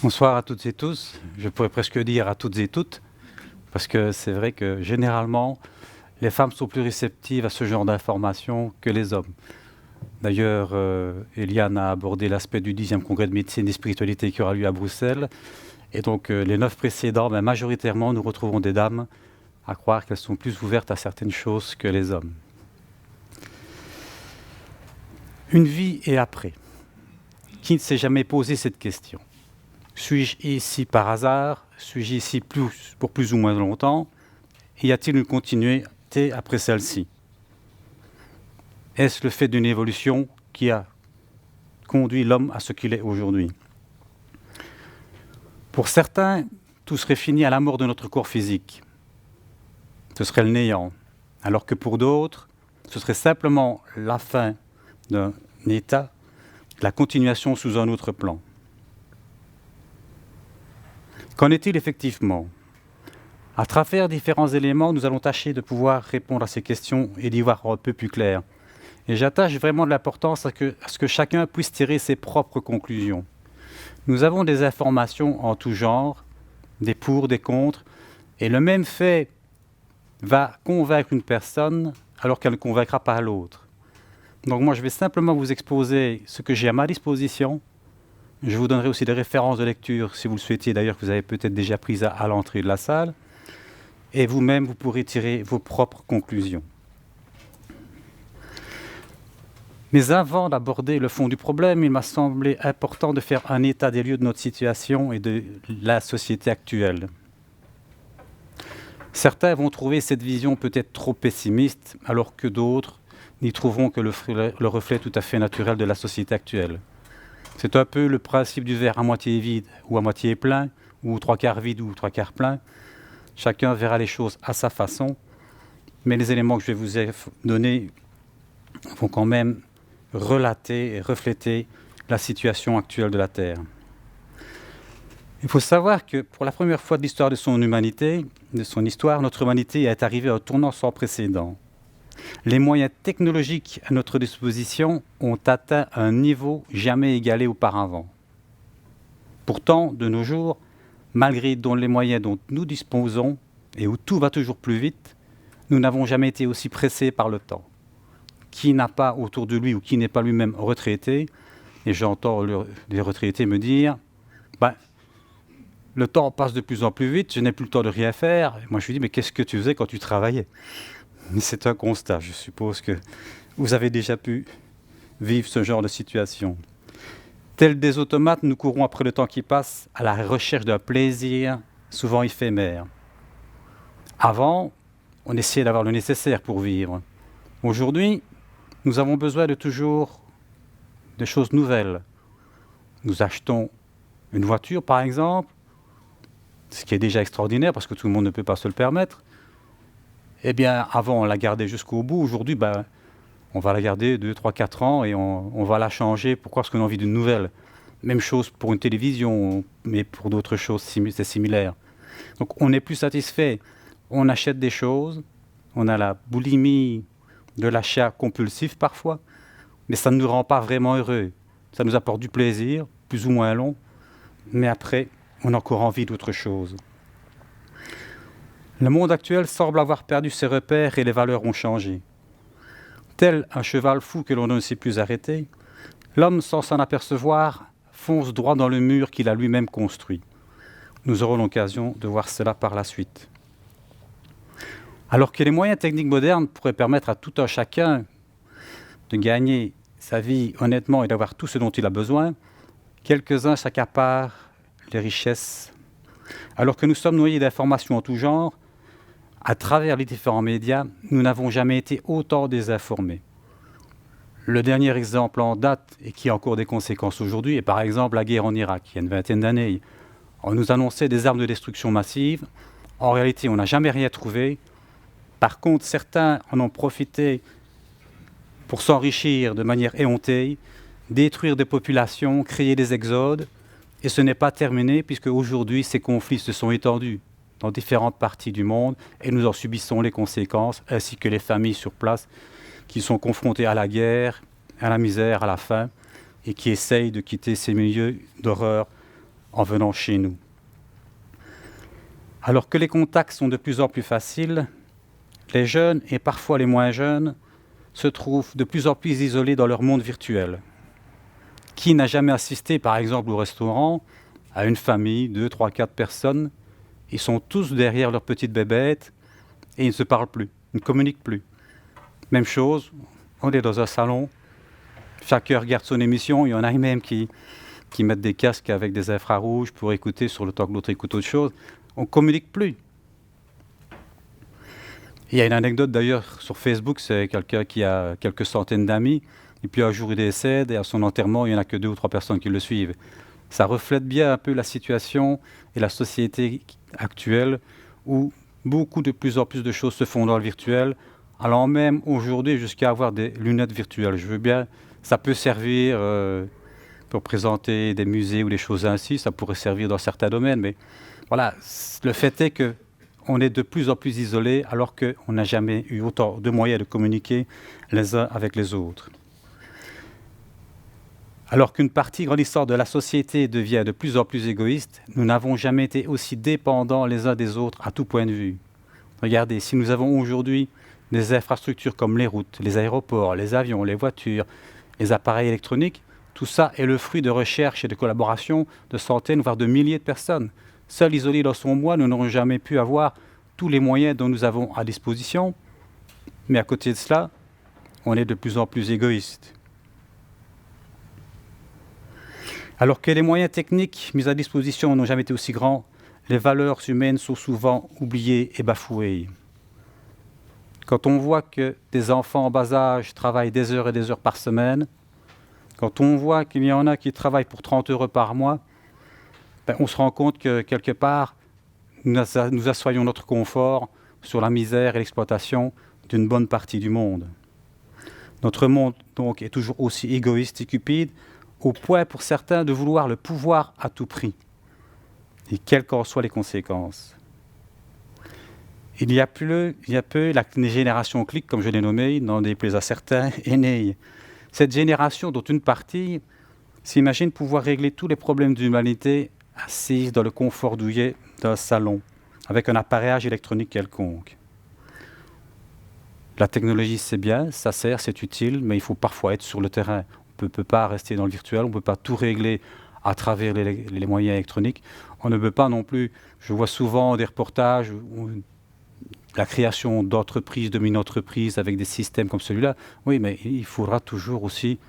Bonsoir à toutes et tous. Je pourrais presque dire à toutes et toutes, parce que c'est vrai que généralement, les femmes sont plus réceptives à ce genre d'informations que les hommes. D'ailleurs, Eliane a abordé l'aspect du 10e congrès de médecine et spiritualité qui aura lieu à Bruxelles. Et donc, les 9 précédents, majoritairement, nous retrouvons des dames à croire qu'elles sont plus ouvertes à certaines choses que les hommes. Une vie et après. Qui ne s'est jamais posé cette question ? Suis-je ici par hasard? Suis-je ici pour plus ou moins longtemps? Y a-t-il une continuité après celle-ci? Est-ce le fait d'une évolution qui a conduit l'homme à ce qu'il est aujourd'hui? Pour certains, tout serait fini à la mort de notre corps physique. Ce serait le néant. Alors que pour d'autres, ce serait simplement la fin d'un état, la continuation sous un autre plan. Qu'en est-il effectivement? À travers différents éléments, nous allons tâcher de pouvoir répondre à ces questions et d'y voir un peu plus clair. Et j'attache vraiment de l'importance à ce que chacun puisse tirer ses propres conclusions. Nous avons des informations en tout genre, des pour, des contre, et le même fait va convaincre une personne alors qu'elle ne convaincra pas l'autre. Donc moi, je vais simplement vous exposer ce que j'ai à ma disposition. Je vous donnerai aussi des références de lecture, si vous le souhaitiez, d'ailleurs, que vous avez peut-être déjà prises à l'entrée de la salle. Et vous-même, vous pourrez tirer vos propres conclusions. Mais avant d'aborder le fond du problème, il m'a semblé important de faire un état des lieux de notre situation et de la société actuelle. Certains vont trouver cette vision peut-être trop pessimiste, alors que d'autres n'y trouveront que le reflet tout à fait naturel de la société actuelle. C'est un peu le principe du verre à moitié vide ou à moitié plein, ou trois quarts vide ou trois quarts plein. Chacun verra les choses à sa façon, mais les éléments que je vais vous donner vont quand même relater et refléter la situation actuelle de la Terre. Il faut savoir que pour la première fois de l'histoire de son humanité, de son histoire, notre humanité est arrivée à un tournant sans précédent. Les moyens technologiques à notre disposition ont atteint un niveau jamais égalé auparavant. Pourtant, de nos jours, malgré les moyens dont nous disposons et où tout va toujours plus vite, nous n'avons jamais été aussi pressés par le temps. Qui n'a pas autour de lui ou qui n'est pas lui-même retraité, et j'entends les retraités me dire le temps passe de plus en plus vite, je n'ai plus le temps de rien faire. Et moi je lui dis mais qu'est-ce que tu faisais quand tu travaillais? Mais c'est un constat, je suppose que vous avez déjà pu vivre ce genre de situation. Tels des automates, nous courons après le temps qui passe à la recherche d'un plaisir, souvent éphémère. Avant, on essayait d'avoir le nécessaire pour vivre. Aujourd'hui, nous avons besoin de toujours de choses nouvelles. Nous achetons une voiture, par exemple, ce qui est déjà extraordinaire parce que tout le monde ne peut pas se le permettre. Eh bien, avant, on la gardait jusqu'au bout. Aujourd'hui, on va la garder 2, 3, 4 ans et on va la changer. Pourquoi? Parce qu'on a envie d'une nouvelle. Même chose pour une télévision, mais pour d'autres choses, c'est similaire. Donc, on n'est plus satisfait. On achète des choses. On a la boulimie de l'achat compulsif parfois, mais ça ne nous rend pas vraiment heureux. Ça nous apporte du plaisir, plus ou moins long, mais après, on a encore envie d'autre chose. Le monde actuel semble avoir perdu ses repères et les valeurs ont changé. Tel un cheval fou que l'on ne sait plus arrêter, l'homme, sans s'en apercevoir, fonce droit dans le mur qu'il a lui-même construit. Nous aurons l'occasion de voir cela par la suite. Alors que les moyens techniques modernes pourraient permettre à tout un chacun de gagner sa vie honnêtement et d'avoir tout ce dont il a besoin, quelques-uns s'accaparent les richesses. Alors que nous sommes noyés d'informations en tout genre, à travers les différents médias, nous n'avons jamais été autant désinformés. Le dernier exemple en date et qui a encore des conséquences aujourd'hui est par exemple la guerre en Irak, il y a une vingtaine d'années. On nous annonçait des armes de destruction massive. En réalité, on n'a jamais rien trouvé. Par contre, certains en ont profité pour s'enrichir de manière éhontée, détruire des populations, créer des exodes. Et ce n'est pas terminé puisque aujourd'hui, ces conflits se sont étendus dans différentes parties du monde et nous en subissons les conséquences, ainsi que les familles sur place qui sont confrontées à la guerre, à la misère, à la faim et qui essayent de quitter ces milieux d'horreur en venant chez nous. Alors que les contacts sont de plus en plus faciles, les jeunes et parfois les moins jeunes se trouvent de plus en plus isolés dans leur monde virtuel. Qui n'a jamais assisté, par exemple, au restaurant, à une famille, 2, 3, 4 personnes? Ils sont tous derrière leur petite bébête et ils ne se parlent plus, ils ne communiquent plus. Même chose, on est dans un salon, chacun regarde son émission, il y en a même qui mettent des casques avec des infrarouges pour écouter sur le temps que l'autre écoute autre chose. On ne communique plus. Il y a une anecdote d'ailleurs sur Facebook, c'est quelqu'un qui a quelques centaines d'amis, et puis un jour il décède, et à son enterrement, il n'y en a que 2 ou 3 personnes qui le suivent. Ça reflète bien un peu la situation et la société actuelle, où de plus en plus de choses se font dans le virtuel, allant même aujourd'hui jusqu'à avoir des lunettes virtuelles. Je veux bien, ça peut servir pour présenter des musées ou des choses ainsi, ça pourrait servir dans certains domaines, mais voilà, le fait est que on est de plus en plus isolés alors qu'on n'a jamais eu autant de moyens de communiquer les uns avec les autres. Alors qu'une partie grandissante de la société devient de plus en plus égoïste, nous n'avons jamais été aussi dépendants les uns des autres à tout point de vue. Regardez, si nous avons aujourd'hui des infrastructures comme les routes, les aéroports, les avions, les voitures, les appareils électroniques, tout ça est le fruit de recherche et de collaboration de centaines, voire de milliers de personnes. Seul isolé dans son moi, nous n'aurons jamais pu avoir tous les moyens dont nous avons à disposition. Mais à côté de cela, on est de plus en plus égoïste. Alors que les moyens techniques mis à disposition n'ont jamais été aussi grands, les valeurs humaines sont souvent oubliées et bafouées. Quand on voit que des enfants en bas âge travaillent des heures et des heures par semaine, quand on voit qu'il y en a qui travaillent pour 30 € par mois, on se rend compte que quelque part, nous assoyons notre confort sur la misère et l'exploitation d'une bonne partie du monde. Notre monde donc est toujours aussi égoïste et cupide, au point pour certains de vouloir le pouvoir à tout prix, et quelles qu'en soient les conséquences. Il y a peu, la génération clic, comme je l'ai nommée, n'en déplaise à certains, est née. Cette génération dont une partie s'imagine pouvoir régler tous les problèmes de l'humanité assise dans le confort douillet d'un salon, avec un appareillage électronique quelconque. La technologie, c'est bien, ça sert, c'est utile, mais il faut parfois être sur le terrain. On ne peut pas rester dans le virtuel, on ne peut pas tout régler à travers les moyens électroniques. On ne peut pas non plus, je vois souvent des reportages où la création d'entreprises, de mini-entreprises avec des systèmes comme celui-là. Oui, mais il faudra toujours aussi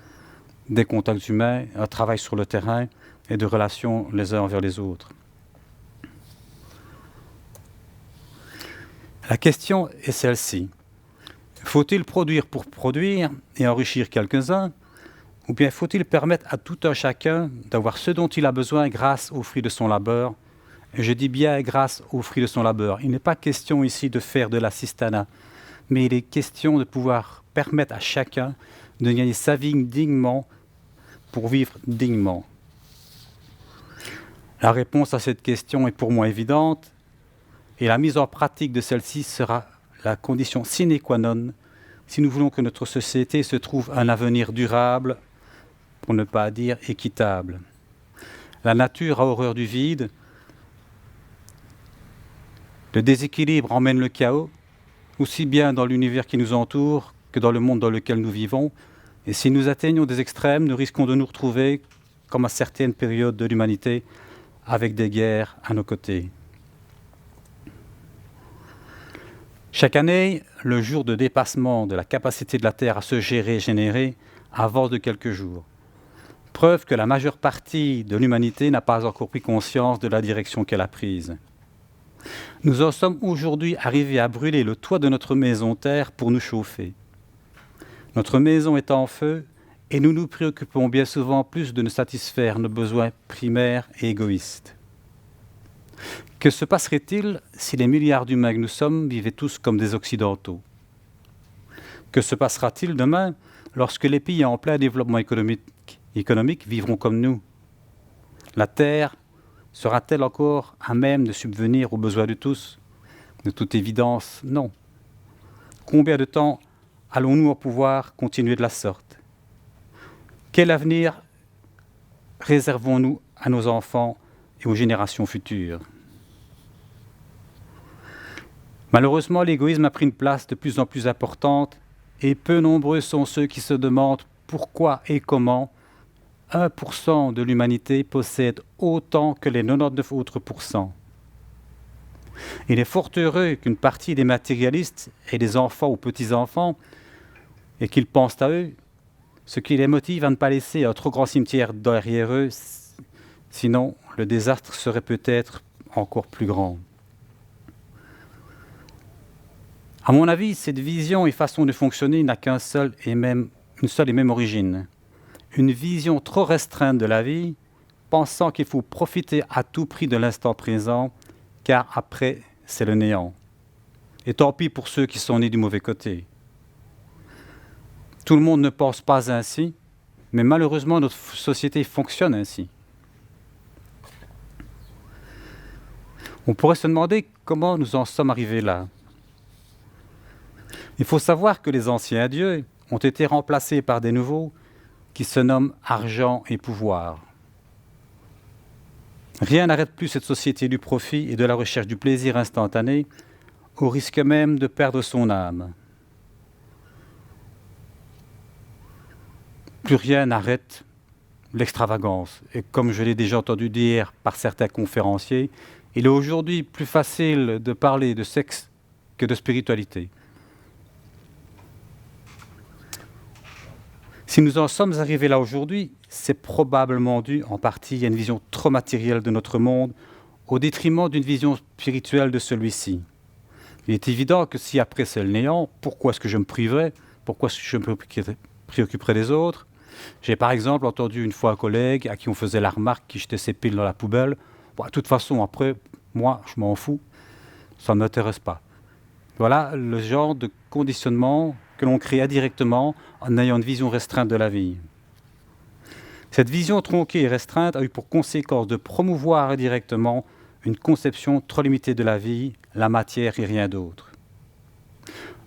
des contacts humains, un travail sur le terrain et de relations les uns envers les autres. La question est celle-ci. Faut-il produire pour produire et enrichir quelques-uns, ou bien faut-il permettre à tout un chacun d'avoir ce dont il a besoin grâce aux fruits de son labeur? Et je dis bien grâce aux fruits de son labeur. Il n'est pas question ici de faire de l'assistanat, mais il est question de pouvoir permettre à chacun de gagner sa vie dignement pour vivre dignement. La réponse à cette question est pour moi évidente, et la mise en pratique de celle-ci sera la condition sine qua non si nous voulons que notre société se trouve un avenir durable, pour ne pas dire équitable. La nature a horreur du vide, le déséquilibre emmène le chaos, aussi bien dans l'univers qui nous entoure que dans le monde dans lequel nous vivons, et si nous atteignons des extrêmes, nous risquons de nous retrouver, comme à certaines périodes de l'humanité, avec des guerres à nos côtés. Chaque année, le jour de dépassement de la capacité de la Terre à se générer avance de quelques jours. Preuve que la majeure partie de l'humanité n'a pas encore pris conscience de la direction qu'elle a prise. Nous en sommes aujourd'hui arrivés à brûler le toit de notre maison Terre pour nous chauffer. Notre maison est en feu et nous nous préoccupons bien souvent plus de nous satisfaire nos besoins primaires et égoïstes. Que se passerait-il si les milliards d'humains que nous sommes vivaient tous comme des Occidentaux? Que se passera-t-il demain lorsque les pays en plein développement économique vivront comme nous? La Terre sera-t-elle encore à même de subvenir aux besoins de tous? De toute évidence, non. Combien de temps allons-nous pouvoir continuer de la sorte? Quel avenir réservons-nous à nos enfants et aux générations futures. Malheureusement, l'égoïsme a pris une place de plus en plus importante et peu nombreux sont ceux qui se demandent pourquoi et comment 1% de l'humanité possède autant que les 99 autres pourcents. Il est fort heureux qu'une partie des matérialistes aient des enfants ou petits-enfants et qu'ils pensent à eux, ce qui les motive à ne pas laisser un trop grand cimetière derrière eux, sinon le désastre serait peut-être encore plus grand. À mon avis, cette vision et façon de fonctionner n'a qu'une seule et même origine. Une vision trop restreinte de la vie, pensant qu'il faut profiter à tout prix de l'instant présent, car après, c'est le néant. Et tant pis pour ceux qui sont nés du mauvais côté. Tout le monde ne pense pas ainsi, mais malheureusement, notre société fonctionne ainsi. On pourrait se demander comment nous en sommes arrivés là. Il faut savoir que les anciens dieux ont été remplacés par des nouveaux qui se nomment argent et pouvoir. Rien n'arrête plus cette société du profit et de la recherche du plaisir instantané, au risque même de perdre son âme. Plus rien n'arrête l'extravagance. Et comme je l'ai déjà entendu dire par certains conférenciers, il est aujourd'hui plus facile de parler de sexe que de spiritualité. Si nous en sommes arrivés là aujourd'hui, c'est probablement dû en partie à une vision trop matérielle de notre monde, au détriment d'une vision spirituelle de celui-ci. Il est évident que si après c'est le néant, pourquoi est-ce que je me priverais? Pourquoi est-ce que je me préoccuperais des autres? J'ai par exemple entendu une fois un collègue à qui on faisait la remarque qui jetait ses piles dans la poubelle. Bon, de toute façon, après, moi, je m'en fous, ça ne m'intéresse pas. Voilà le genre de conditionnement que l'on crée indirectement en ayant une vision restreinte de la vie. Cette vision tronquée et restreinte a eu pour conséquence de promouvoir indirectement une conception trop limitée de la vie, la matière et rien d'autre.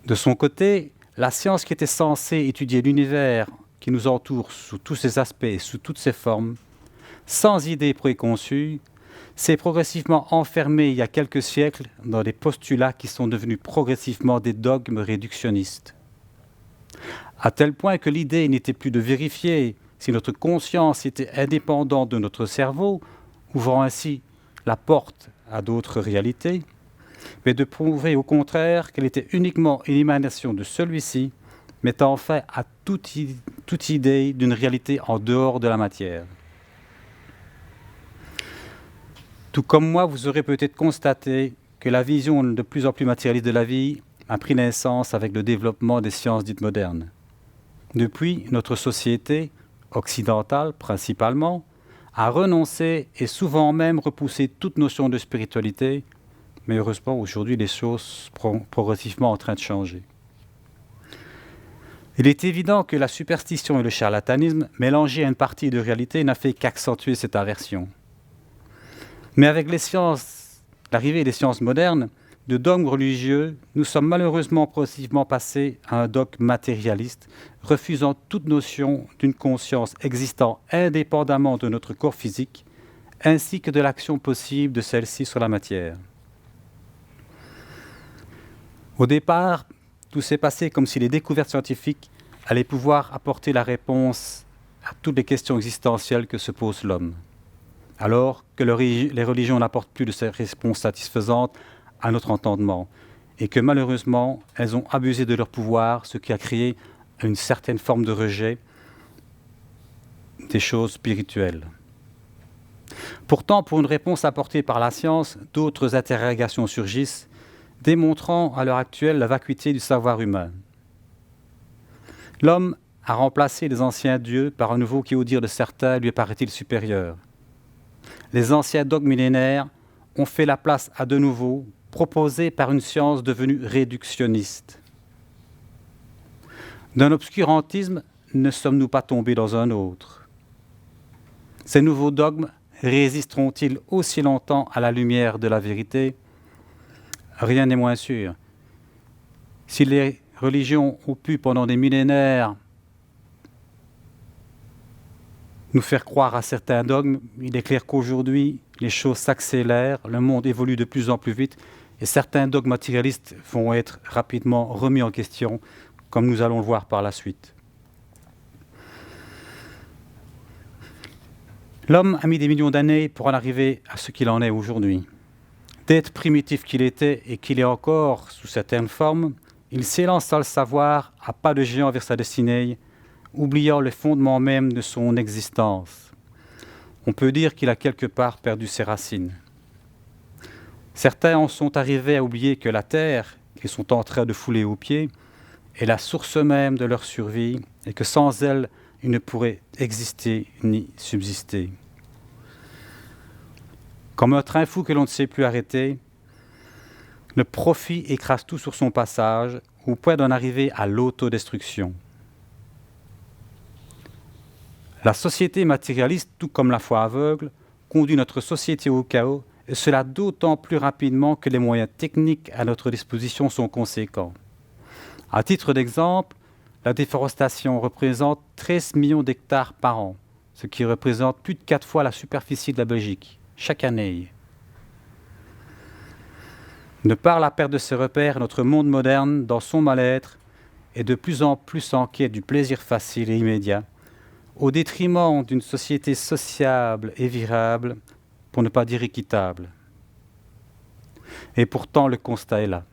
De son côté, la science qui était censée étudier l'univers qui nous entoure sous tous ses aspects et sous toutes ses formes, sans idées préconçues, s'est progressivement enfermée il y a quelques siècles dans des postulats qui sont devenus progressivement des dogmes réductionnistes. À tel point que l'idée n'était plus de vérifier si notre conscience était indépendante de notre cerveau, ouvrant ainsi la porte à d'autres réalités, mais de prouver au contraire qu'elle était uniquement une émanation de celui-ci, mettant fin à toute idée d'une réalité en dehors de la matière. Tout comme moi, vous aurez peut-être constaté que la vision de plus en plus matérialiste de la vie a pris naissance avec le développement des sciences dites modernes. Depuis, notre société, occidentale principalement, a renoncé et souvent même repoussé toute notion de spiritualité, mais heureusement aujourd'hui les choses sont progressivement en train de changer. Il est évident que la superstition et le charlatanisme, mélangés à une partie de réalité, n'a fait qu'accentuer cette aversion. Mais avec l'arrivée des sciences modernes, de dogmes religieux, nous sommes malheureusement progressivement passés à un dogme matérialiste, refusant toute notion d'une conscience existant indépendamment de notre corps physique, ainsi que de l'action possible de celle-ci sur la matière. Au départ, tout s'est passé comme si les découvertes scientifiques allaient pouvoir apporter la réponse à toutes les questions existentielles que se pose l'homme. Alors que les religions n'apportent plus de ces réponses satisfaisantes à notre entendement, et que malheureusement, elles ont abusé de leur pouvoir, ce qui a créé une certaine forme de rejet des choses spirituelles. Pourtant, pour une réponse apportée par la science, d'autres interrogations surgissent, démontrant à l'heure actuelle la vacuité du savoir humain. L'homme a remplacé les anciens dieux par un nouveau qui, au dire de certains, lui paraît-il supérieur. Les anciens dogmes millénaires ont fait la place à de nouveaux, proposés par une science devenue réductionniste. D'un obscurantisme, ne sommes-nous pas tombés dans un autre? Ces nouveaux dogmes résisteront-ils aussi longtemps à la lumière de la vérité? Rien n'est moins sûr. Si les religions ont pu pendant des millénaires nous faire croire à certains dogmes. Il est clair qu'aujourd'hui, les choses s'accélèrent, le monde évolue de plus en plus vite et certains dogmes matérialistes vont être rapidement remis en question, comme nous allons le voir par la suite. L'homme a mis des millions d'années pour en arriver à ce qu'il en est aujourd'hui. D'être primitif qu'il était et qu'il est encore sous certaines formes, il s'élance sans le savoir à pas de géant vers sa destinée, oubliant les fondements même de son existence. On peut dire qu'il a quelque part perdu ses racines. Certains en sont arrivés à oublier que la terre, qu'ils sont en train de fouler aux pieds, est la source même de leur survie et que sans elle, ils ne pourraient exister ni subsister. Comme un train fou que l'on ne sait plus arrêter, le profit écrase tout sur son passage, au point d'en arriver à l'autodestruction. La société matérialiste, tout comme la foi aveugle, conduit notre société au chaos, et cela d'autant plus rapidement que les moyens techniques à notre disposition sont conséquents. À titre d'exemple, la déforestation représente 13 millions d'hectares par an, ce qui représente plus de 4 fois la superficie de la Belgique, chaque année. De par la perte de ses repères, notre monde moderne, dans son mal-être, est de plus en plus en quête du plaisir facile et immédiat, au détriment d'une société sociable et virable, pour ne pas dire équitable. Et pourtant, le constat est là.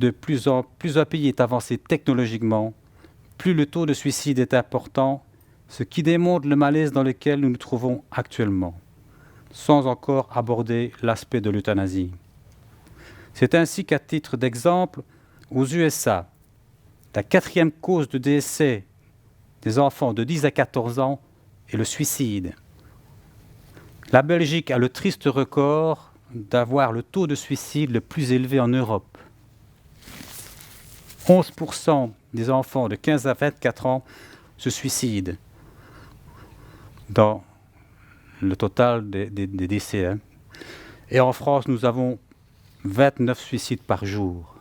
De plus en plus un pays est avancé technologiquement, plus le taux de suicide est important, ce qui démontre le malaise dans lequel nous nous trouvons actuellement, sans encore aborder l'aspect de l'euthanasie. C'est ainsi qu'à titre d'exemple, aux USA, la 4e cause de décès des enfants de 10 à 14 ans est le suicide. La Belgique a le triste record d'avoir le taux de suicide le plus élevé en Europe. 11% des enfants de 15 à 24 ans se suicident dans le total des décès. Et en France, nous avons 29 suicides par jour.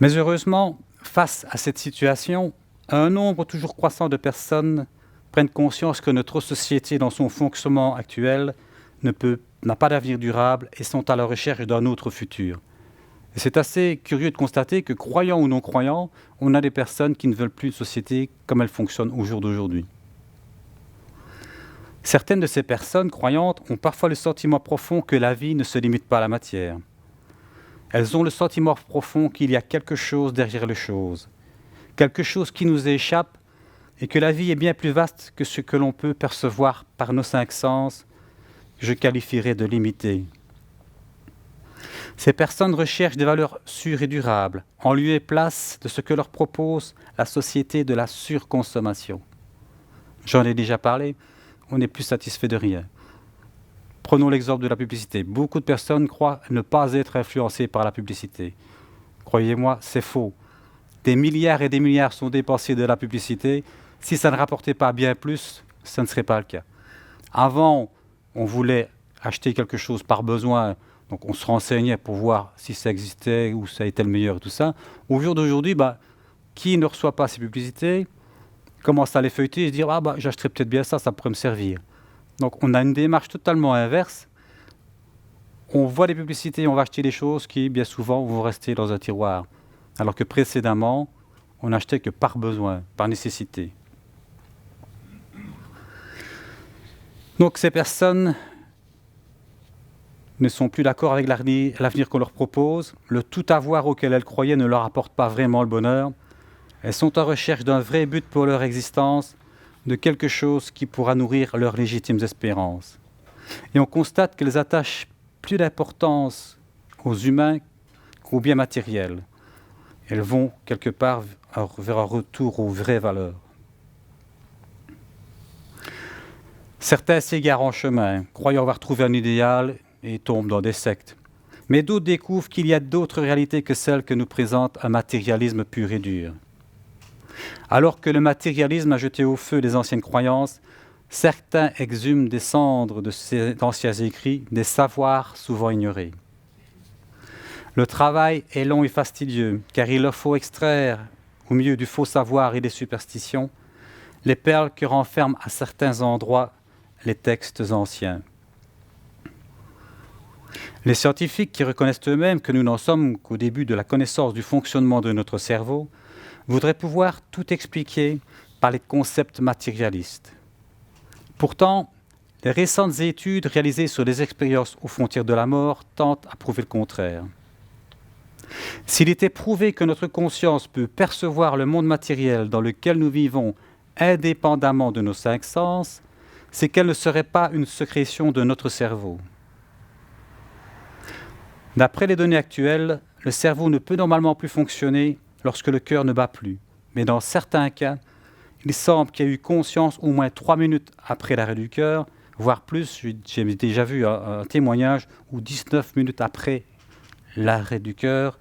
Mais heureusement, face à cette situation, un nombre toujours croissant de personnes prennent conscience que notre société, dans son fonctionnement actuel, n'a pas d'avenir durable et sont à la recherche d'un autre futur. Et c'est assez curieux de constater que, croyants ou non croyants, on a des personnes qui ne veulent plus une société comme elle fonctionne au jour d'aujourd'hui. Certaines de ces personnes croyantes ont parfois le sentiment profond que la vie ne se limite pas à la matière. Elles ont le sentiment profond qu'il y a quelque chose derrière les choses, quelque chose qui nous échappe et que la vie est bien plus vaste que ce que l'on peut percevoir par nos 5 sens, que je qualifierais de limités. Ces personnes recherchent des valeurs sûres et durables, en lieu et place de ce que leur propose la société de la surconsommation. J'en ai déjà parlé, on n'est plus satisfait de rien. Prenons l'exemple de la publicité. Beaucoup de personnes croient ne pas être influencées par la publicité. Croyez-moi, c'est faux. Des milliards et des milliards sont dépensés de la publicité. Si ça ne rapportait pas bien plus, ça ne serait pas le cas. Avant, on voulait acheter quelque chose par besoin, donc on se renseignait pour voir si ça existait ou ça était le meilleur et tout ça. Au jour d'aujourd'hui, qui ne reçoit pas ces publicités commence à les feuilleter et se dire « j'achèterais peut-être bien ça, ça pourrait me servir ». Donc on a une démarche totalement inverse. On voit des publicités, on va acheter des choses qui, bien souvent, vont rester dans un tiroir. Alors que précédemment, on n'achetait que par besoin, par nécessité. Donc ces personnes ne sont plus d'accord avec l'avenir qu'on leur propose. Le tout avoir auquel elles croyaient ne leur apporte pas vraiment le bonheur. Elles sont en recherche d'un vrai but pour leur existence, de quelque chose qui pourra nourrir leurs légitimes espérances. Et on constate qu'elles attachent plus d'importance aux humains qu'aux biens matériels. Elles vont quelque part vers un retour aux vraies valeurs. Certains s'égarent en chemin, croyant avoir trouvé un idéal et tombent dans des sectes. Mais d'autres découvrent qu'il y a d'autres réalités que celles que nous présente un matérialisme pur et dur. Alors que le matérialisme a jeté au feu les anciennes croyances, certains exhument des cendres de ces anciens écrits des savoirs souvent ignorés. Le travail est long et fastidieux, car il leur faut extraire, au milieu du faux savoir et des superstitions, les perles que renferment à certains endroits les textes anciens. Les scientifiques qui reconnaissent eux-mêmes que nous n'en sommes qu'au début de la connaissance du fonctionnement de notre cerveau voudraient pouvoir tout expliquer par les concepts matérialistes. Pourtant, les récentes études réalisées sur les expériences aux frontières de la mort tentent à prouver le contraire. S'il était prouvé que notre conscience peut percevoir le monde matériel dans lequel nous vivons indépendamment de nos 5 sens, c'est qu'elle ne serait pas une sécrétion de notre cerveau. D'après les données actuelles, le cerveau ne peut normalement plus fonctionner lorsque le cœur ne bat plus. Mais dans certains cas, il semble qu'il y a eu conscience au moins 3 minutes après l'arrêt du cœur, voire plus. J'ai déjà vu un témoignage où 19 minutes après l'arrêt du cœur,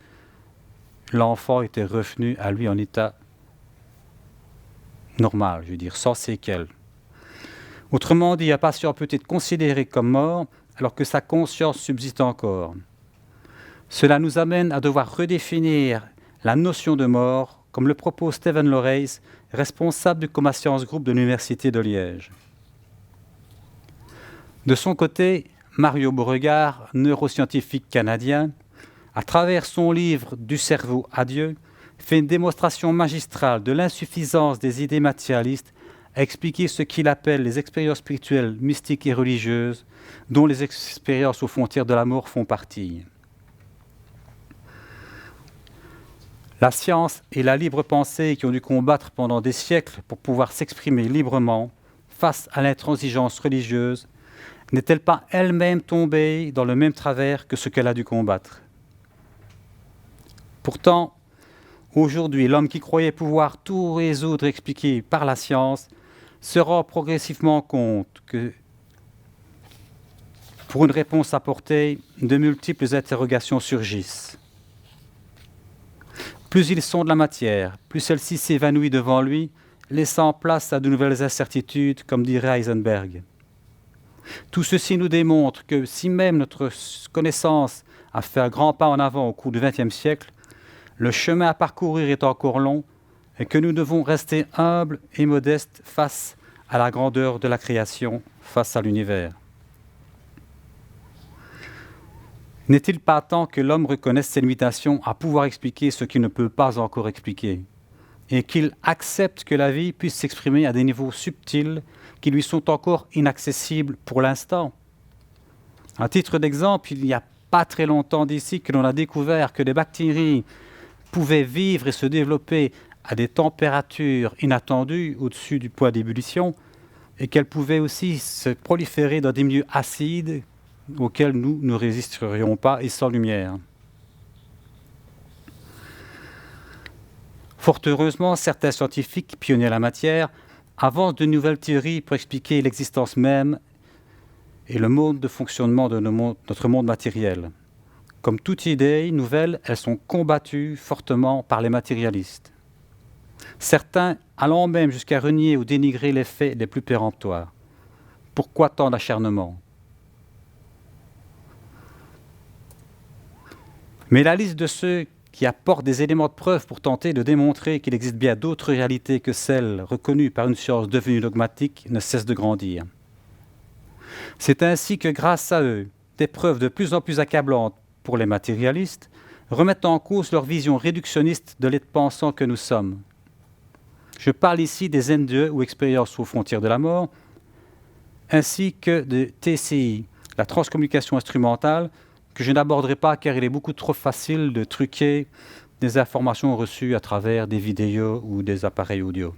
l'enfant était revenu à lui en état normal, sans séquelles. Autrement dit, un patient peut être considéré comme mort alors que sa conscience subsiste encore. Cela nous amène à devoir redéfinir la notion de mort, comme le propose Stephen Lorace, responsable du Coma Science Group de l'Université de Liège. De son côté, Mario Beauregard, neuroscientifique canadien, à travers son livre « Du cerveau à Dieu », fait une démonstration magistrale de l'insuffisance des idées matérialistes à expliquer ce qu'il appelle les expériences spirituelles, mystiques et religieuses, dont les expériences aux frontières de la mort font partie. La science et la libre pensée qui ont dû combattre pendant des siècles pour pouvoir s'exprimer librement face à l'intransigeance religieuse, n'est-elle pas elle-même tombée dans le même travers que ce qu'elle a dû combattre? Pourtant, aujourd'hui, l'homme qui croyait pouvoir tout résoudre et expliquer par la science se rend progressivement compte que, pour une réponse apportée, de multiples interrogations surgissent. Plus il sonde la matière, plus celle-ci s'évanouit devant lui, laissant place à de nouvelles incertitudes, comme dirait Heisenberg. Tout ceci nous démontre que si même notre connaissance a fait un grand pas en avant au cours du XXe siècle, le chemin à parcourir est encore long et que nous devons rester humbles et modestes face à la grandeur de la création, face à l'univers. N'est-il pas temps que l'homme reconnaisse ses limitations à pouvoir expliquer ce qu'il ne peut pas encore expliquer et qu'il accepte que la vie puisse s'exprimer à des niveaux subtils qui lui sont encore inaccessibles pour l'instant? À titre d'exemple, il n'y a pas très longtemps d'ici que l'on a découvert que des bactéries pouvaient vivre et se développer à des températures inattendues au-dessus du point d'ébullition et qu'elles pouvaient aussi se proliférer dans des milieux acides auxquels nous ne résisterions pas et sans lumière. Fort heureusement, certains scientifiques pionniers en la matière avancent de nouvelles théories pour expliquer l'existence même et le mode de fonctionnement de notre monde matériel. Comme toute idée nouvelle, elles sont combattues fortement par les matérialistes. Certains allant même jusqu'à renier ou dénigrer les faits les plus péremptoires. Pourquoi tant d'acharnement? Mais la liste de ceux qui apportent des éléments de preuve pour tenter de démontrer qu'il existe bien d'autres réalités que celles reconnues par une science devenue dogmatique ne cesse de grandir. C'est ainsi que grâce à eux, des preuves de plus en plus accablantes pour les matérialistes remettent en cause leur vision réductionniste de l'être pensant que nous sommes. Je parle ici des N2 ou expériences aux frontières de la mort, ainsi que de TCI, la transcommunication instrumentale, que je n'aborderai pas car il est beaucoup trop facile de truquer des informations reçues à travers des vidéos ou des appareils audio.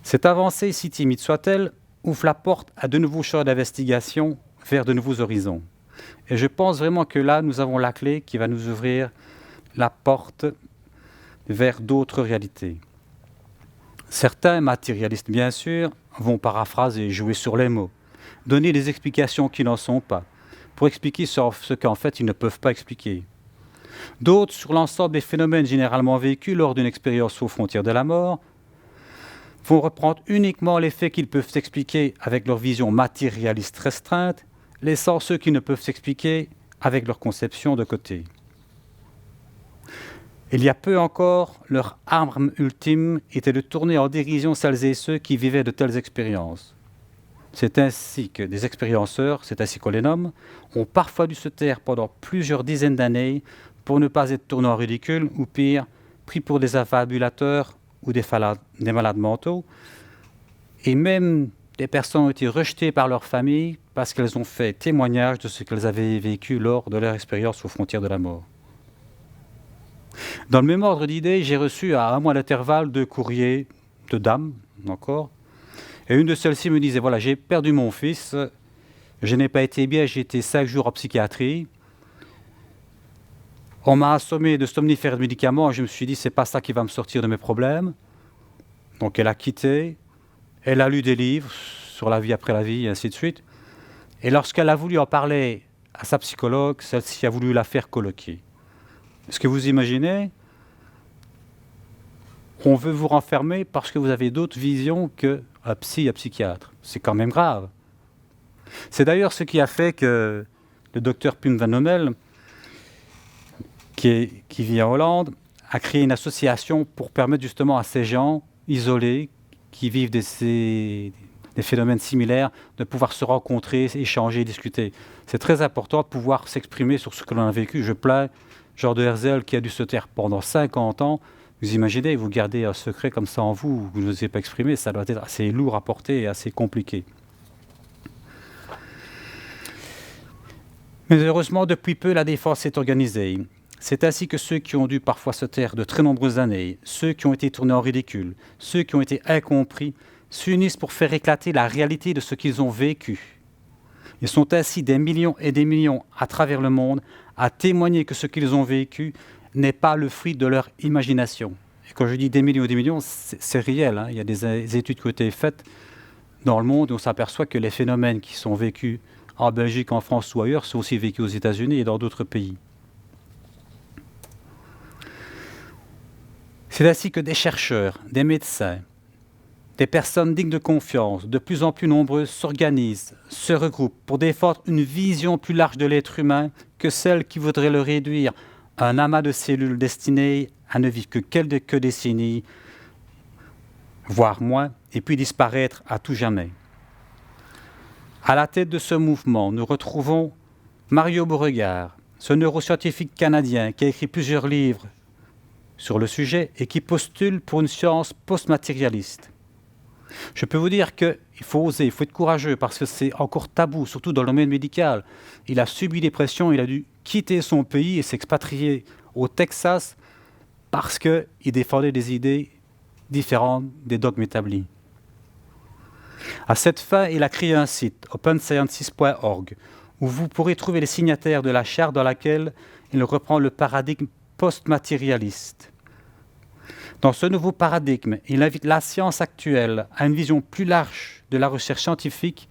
Cette avancée, si timide soit-elle, ouvre la porte à de nouveaux champs d'investigation vers de nouveaux horizons. Et je pense vraiment que là, nous avons la clé qui va nous ouvrir la porte vers d'autres réalités. Certains matérialistes, bien sûr, vont paraphraser et jouer sur les mots, donner des explications qui n'en sont pas, pour expliquer ce qu'en fait ils ne peuvent pas expliquer. D'autres, sur l'ensemble des phénomènes généralement vécus lors d'une expérience aux frontières de la mort, vont reprendre uniquement les faits qu'ils peuvent s'expliquer avec leur vision matérialiste restreinte, laissant ceux qui ne peuvent s'expliquer avec leur conception de côté. Il y a peu encore, leur arme ultime était de tourner en dérision celles et ceux qui vivaient de telles expériences. C'est ainsi que des expérienceurs, c'est ainsi qu'on les nomme, ont parfois dû se taire pendant plusieurs dizaines d'années pour ne pas être tournés en ridicule ou pire, pris pour des affabulateurs ou des malades mentaux. Et même des personnes ont été rejetées par leur famille parce qu'elles ont fait témoignage de ce qu'elles avaient vécu lors de leur expérience aux frontières de la mort. Dans le même ordre d'idées, j'ai reçu à un mois d'intervalle 2 courriers de dames, encore. Et une de celles-ci me disait, voilà, j'ai perdu mon fils, je n'ai pas été bien, j'ai été 5 jours en psychiatrie. On m'a assommé de somnifères de médicaments et je me suis dit, c'est pas ça qui va me sortir de mes problèmes. Donc elle a quitté, elle a lu des livres sur la vie après la vie, et ainsi de suite. Et lorsqu'elle a voulu en parler à sa psychologue, celle-ci a voulu la faire colloquer. Est-ce que vous imaginez? On veut vous renfermer parce que vous avez d'autres visions qu'un psy, un psychiatre. C'est quand même grave. C'est d'ailleurs ce qui a fait que le docteur Pim van Lommel, qui vit en Hollande, a créé une association pour permettre justement à ces gens isolés, qui vivent des phénomènes similaires, de pouvoir se rencontrer, échanger, discuter. C'est très important de pouvoir s'exprimer sur ce que l'on a vécu. Je plains Jean de Herzl qui a dû se taire pendant 50 ans. Vous imaginez, vous gardez un secret comme ça en vous, vous n'osez pas exprimer, ça doit être assez lourd à porter et assez compliqué. Mais heureusement, depuis peu, la défense est organisée. C'est ainsi que ceux qui ont dû parfois se taire de très nombreuses années, ceux qui ont été tournés en ridicule, ceux qui ont été incompris, s'unissent pour faire éclater la réalité de ce qu'ils ont vécu. Ils sont ainsi des millions et des millions à travers le monde à témoigner que ce qu'ils ont vécu n'est pas le fruit de leur imagination. Et quand je dis des millions et des millions, c'est réel. Hein. Il y a des études qui ont été faites dans le monde où on s'aperçoit que les phénomènes qui sont vécus en Belgique, en France ou ailleurs sont aussi vécus aux États-Unis et dans d'autres pays. C'est ainsi que des chercheurs, des médecins, des personnes dignes de confiance, de plus en plus nombreuses, s'organisent, se regroupent pour défendre une vision plus large de l'être humain que celle qui voudrait le réduire à un amas de cellules destinées à ne vivre que quelques décennies, voire moins, et puis disparaître à tout jamais. À la tête de ce mouvement, nous retrouvons Mario Beauregard, ce neuroscientifique canadien qui a écrit plusieurs livres sur le sujet et qui postule pour une science post-matérialiste. Je peux vous dire qu'il faut oser, il faut être courageux parce que c'est encore tabou, surtout dans le domaine médical. Il a subi des pressions, il a dû quitter son pays et s'expatrier au Texas parce qu'il défendait des idées différentes des dogmes établis. À cette fin, il a créé un site, opensciences.org, où vous pourrez trouver les signataires de la charte dans laquelle il reprend le paradigme post-matérialiste. Dans ce nouveau paradigme, il invite la science actuelle à une vision plus large de la recherche scientifique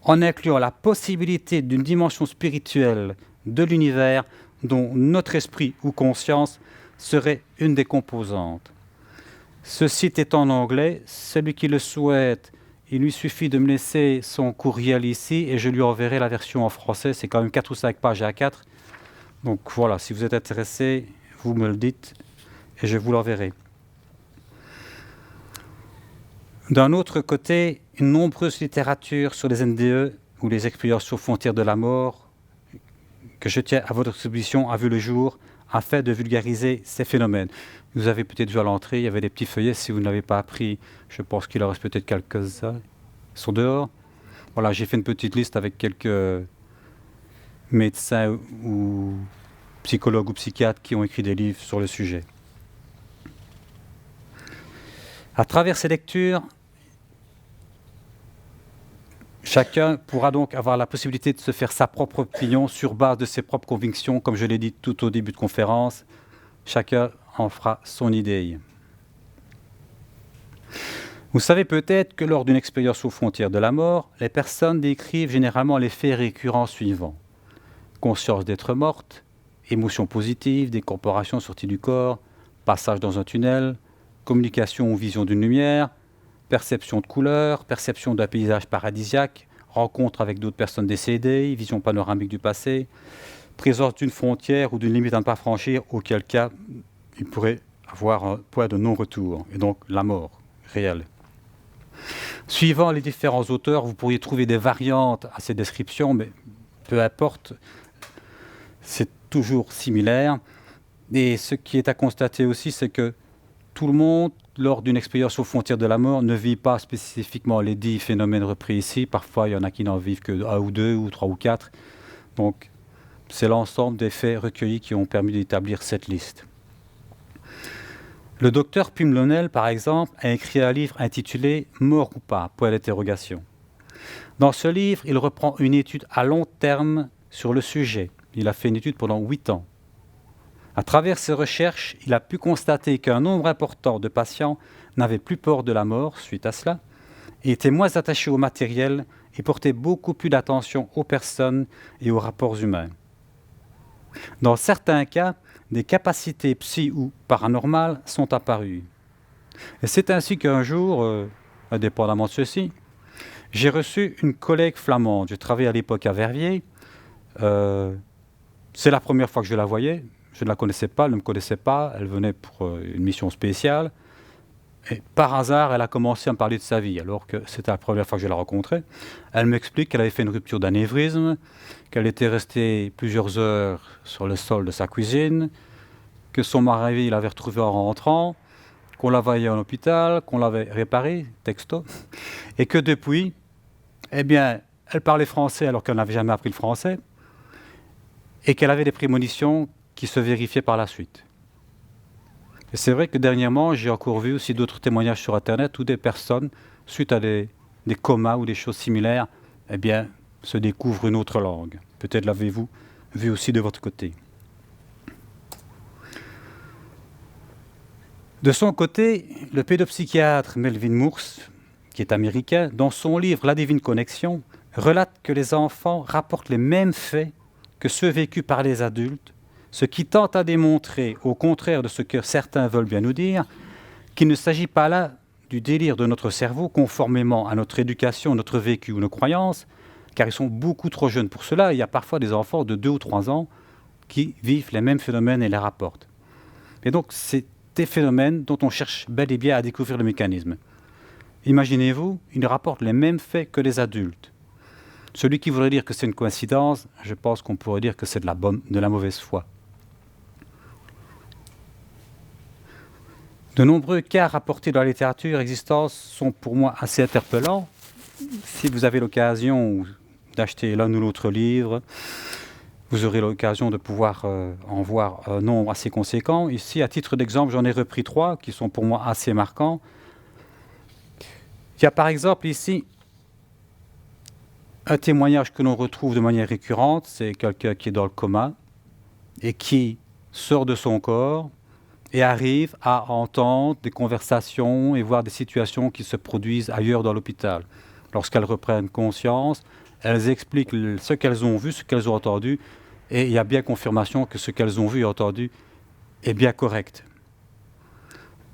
en incluant la possibilité d'une dimension spirituelle de l'univers dont notre esprit ou conscience serait une des composantes. Ce site est en anglais. Celui qui le souhaite, il lui suffit de me laisser son courriel ici et je lui enverrai la version en français. C'est quand même 4 ou 5 pages à 4. Donc voilà, si vous êtes intéressé, vous me le dites et je vous l'enverrai. D'un autre côté, une nombreuse littérature sur les NDE ou les expériences aux frontières de la mort que je tiens à votre disposition a vu le jour afin de vulgariser ces phénomènes. Vous avez peut-être vu à l'entrée, il y avait des petits feuillets. Si vous ne l'avez pas appris, je pense qu'il en reste peut-être quelques-uns. Ils sont dehors. Voilà, j'ai fait une petite liste avec quelques médecins ou psychologues ou psychiatres qui ont écrit des livres sur le sujet. À travers ces lectures, chacun pourra donc avoir la possibilité de se faire sa propre opinion sur base de ses propres convictions, comme je l'ai dit tout au début de conférence. Chacun en fera son idée. Vous savez peut-être que lors d'une expérience aux frontières de la mort, les personnes décrivent généralement les faits récurrents suivants. Conscience d'être morte, émotions positives, décorporation sortie du corps, passage dans un tunnel, communication ou vision d'une lumière, perception de couleurs, perception d'un paysage paradisiaque, rencontre avec d'autres personnes décédées, vision panoramique du passé, présence d'une frontière ou d'une limite à ne pas franchir, auquel cas il pourrait avoir un point de non-retour, et donc la mort réelle. Suivant les différents auteurs, vous pourriez trouver des variantes à ces descriptions, mais peu importe, c'est toujours similaire. Et ce qui est à constater aussi, c'est que tout le monde, lors d'une expérience aux frontières de la mort, ne vit pas spécifiquement les 10 phénomènes repris ici. Parfois, il y en a qui n'en vivent que 1 ou 2 ou 3 ou 4. Donc, c'est l'ensemble des faits recueillis qui ont permis d'établir cette liste. Le docteur Pimlonel, par exemple, a écrit un livre intitulé « Mort ou pas ?» point d'interrogation. Dans ce livre, il reprend une étude à long terme sur le sujet. Il a fait une étude pendant 8 ans. À travers ses recherches, il a pu constater qu'un nombre important de patients n'avaient plus peur de la mort suite à cela, et étaient moins attachés au matériel et portaient beaucoup plus d'attention aux personnes et aux rapports humains. Dans certains cas, des capacités psy ou paranormales sont apparues. Et c'est ainsi qu'un jour, indépendamment de ceci, j'ai reçu une collègue flamande. Je travaillais à l'époque à Verviers. C'est la première fois que je la voyais. Je ne la connaissais pas, elle ne me connaissait pas. Elle venait pour une mission spéciale. Et par hasard, elle a commencé à me parler de sa vie, alors que c'était la première fois que je la rencontrais. Elle m'explique qu'elle avait fait une rupture d'anévrisme, qu'elle était restée plusieurs heures sur le sol de sa cuisine, que son mari l'avait retrouvée en rentrant, qu'on l'avait envoyée en hôpital, qu'on l'avait réparée, texto, et que depuis, eh bien, elle parlait français alors qu'elle n'avait jamais appris le français, et qu'elle avait des prémonitions qui se vérifiaient par la suite. Et c'est vrai que dernièrement, j'ai encore vu aussi d'autres témoignages sur Internet où des personnes, suite à des comas ou des choses similaires, eh bien, se découvrent une autre langue. Peut-être l'avez-vous vu aussi de votre côté. De son côté, le pédopsychiatre Melvin Moors, qui est américain, dans son livre La Divine Connexion, relate que les enfants rapportent les mêmes faits que ceux vécus par les adultes, ce qui tente à démontrer, au contraire de ce que certains veulent bien nous dire, qu'il ne s'agit pas là du délire de notre cerveau conformément à notre éducation, notre vécu ou nos croyances, car ils sont beaucoup trop jeunes pour cela. Il y a parfois des enfants de 2 ou 3 ans qui vivent les mêmes phénomènes et les rapportent. Et donc, c'est des phénomènes dont on cherche bel et bien à découvrir le mécanisme. Imaginez-vous, ils rapportent les mêmes faits que les adultes. Celui qui voudrait dire que c'est une coïncidence, je pense qu'on pourrait dire que c'est de la mauvaise foi. De nombreux cas rapportés dans la littérature existante sont pour moi assez interpellants. Si vous avez l'occasion d'acheter l'un ou l'autre livre, vous aurez l'occasion de pouvoir en voir un nombre assez conséquent. Ici, à titre d'exemple, j'en ai repris 3 qui sont pour moi assez marquants. Il y a par exemple ici un témoignage que l'on retrouve de manière récurrente. C'est quelqu'un qui est dans le coma et qui sort de son corps et arrive à entendre des conversations et voir des situations qui se produisent ailleurs dans l'hôpital. Lorsqu'elles reprennent conscience, elles expliquent ce qu'elles ont vu, ce qu'elles ont entendu, et il y a bien confirmation que ce qu'elles ont vu et entendu est bien correct.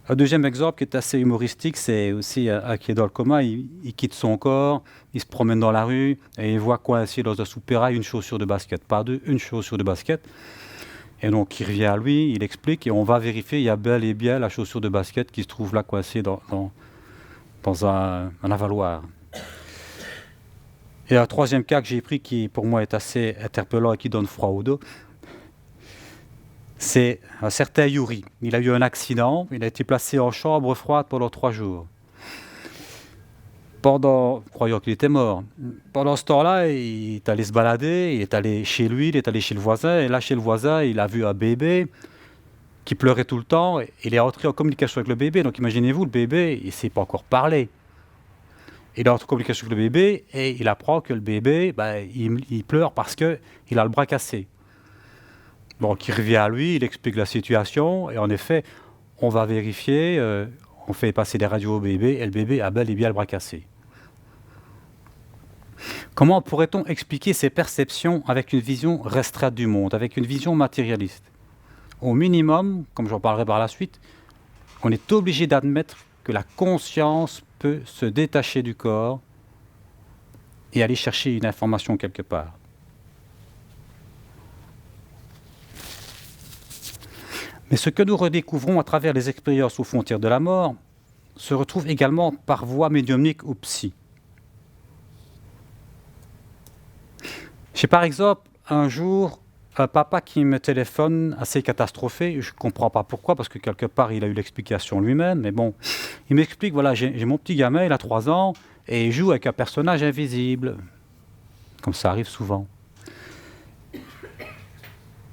Un deuxième exemple qui est assez humoristique, c'est aussi un qui est dans le coma, il quitte son corps, il se promène dans la rue, et il voit coincé dans un soupirail une chaussure de basket, pas deux, une chaussure de basket. Et donc il revient à lui, il explique, et on va vérifier, il y a bel et bien la chaussure de basket qui se trouve là coincée dans un avaloir. Et un troisième cas que j'ai pris qui pour moi est assez interpellant et qui donne froid au dos, c'est un certain Yuri. Il a eu un accident, il a été placé en chambre froide pendant 3 jours. Croyant qu'il était mort. Pendant ce temps-là, il est allé se balader, il est allé chez lui, il est allé chez le voisin, et là chez le voisin, il a vu un bébé qui pleurait tout le temps, et il est entré en communication avec le bébé. Donc imaginez-vous, le bébé, il ne sait pas encore parler. Il est entré en communication avec le bébé, et il apprend que le bébé, il pleure parce qu'il a le bras cassé. Donc il revient à lui, il explique la situation, et en effet, on va vérifier, on fait passer des radios au bébé, et le bébé a bel et bien le bras cassé. Comment pourrait-on expliquer ces perceptions avec une vision restreinte du monde, avec une vision matérialiste? Au minimum, comme j'en parlerai par la suite, on est obligé d'admettre que la conscience peut se détacher du corps et aller chercher une information quelque part. Mais ce que nous redécouvrons à travers les expériences aux frontières de la mort se retrouve également par voie médiumnique ou psy. J'ai par exemple un jour un papa qui me téléphone assez catastrophé, je ne comprends pas pourquoi, parce que quelque part il a eu l'explication lui-même, mais bon, il m'explique, voilà, j'ai mon petit gamin, il a 3 ans, et il joue avec un personnage invisible, comme ça arrive souvent.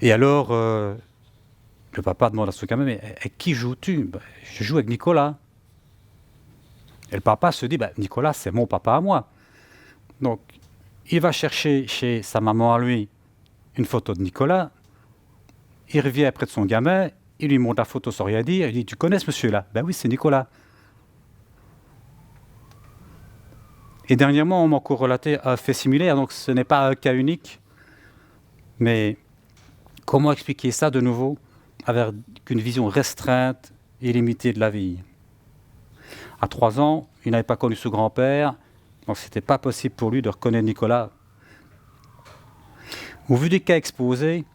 Et alors, le papa demande à son gamin, mais avec qui joues-tu? Ben, je joue avec Nicolas. Et le papa se dit, ben, Nicolas, c'est mon papa à moi. Donc, il va chercher chez sa maman à lui une photo de Nicolas, il revient près de son gamin, il lui montre la photo sans rien dire, il dit, tu connais ce monsieur-là? Ben oui, c'est Nicolas. Et dernièrement, on m'a encore relaté un fait similaire, donc ce n'est pas un cas unique, mais comment expliquer ça de nouveau avec une vision restreinte et limitée de la vie? À 3 ans, il n'avait pas connu son grand-père, donc ce n'était pas possible pour lui de reconnaître Nicolas. Au vu des cas exposés,